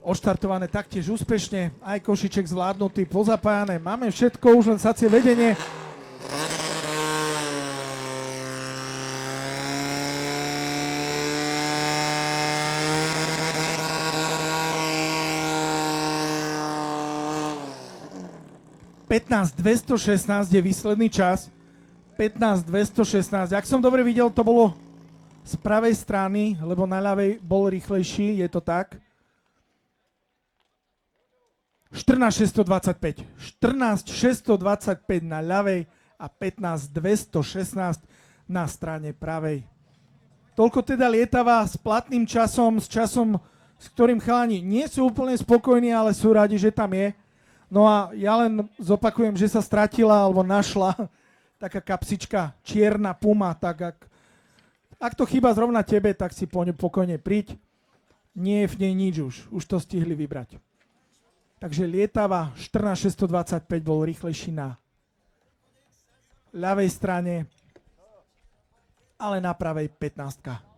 Odštartované taktiež úspešne, aj košiček zvládnutý, pozapájané. Máme všetko, už len sacie vedenie. (15.216) je výsledný čas. 15.216. Ak som dobre videl, to bolo z pravej strany, lebo na ľavej bol rýchlejší, je to tak. 14.625. 14.625 na ľavej a 15.216 na strane pravej. Toľko teda lietava s platným časom, s ktorým chalani nie sú úplne spokojní, ale sú radi, že tam je. No a ja len zopakujem, že sa stratila alebo našla taká kapsička čierna Puma, tak ak to chýba zrovna tebe, tak si po ňu pokojne príď. Nie je v nej nič už to stihli vybrať. Takže lietava 14.625 bol rýchlejší na ľavej strane, ale na pravej 15.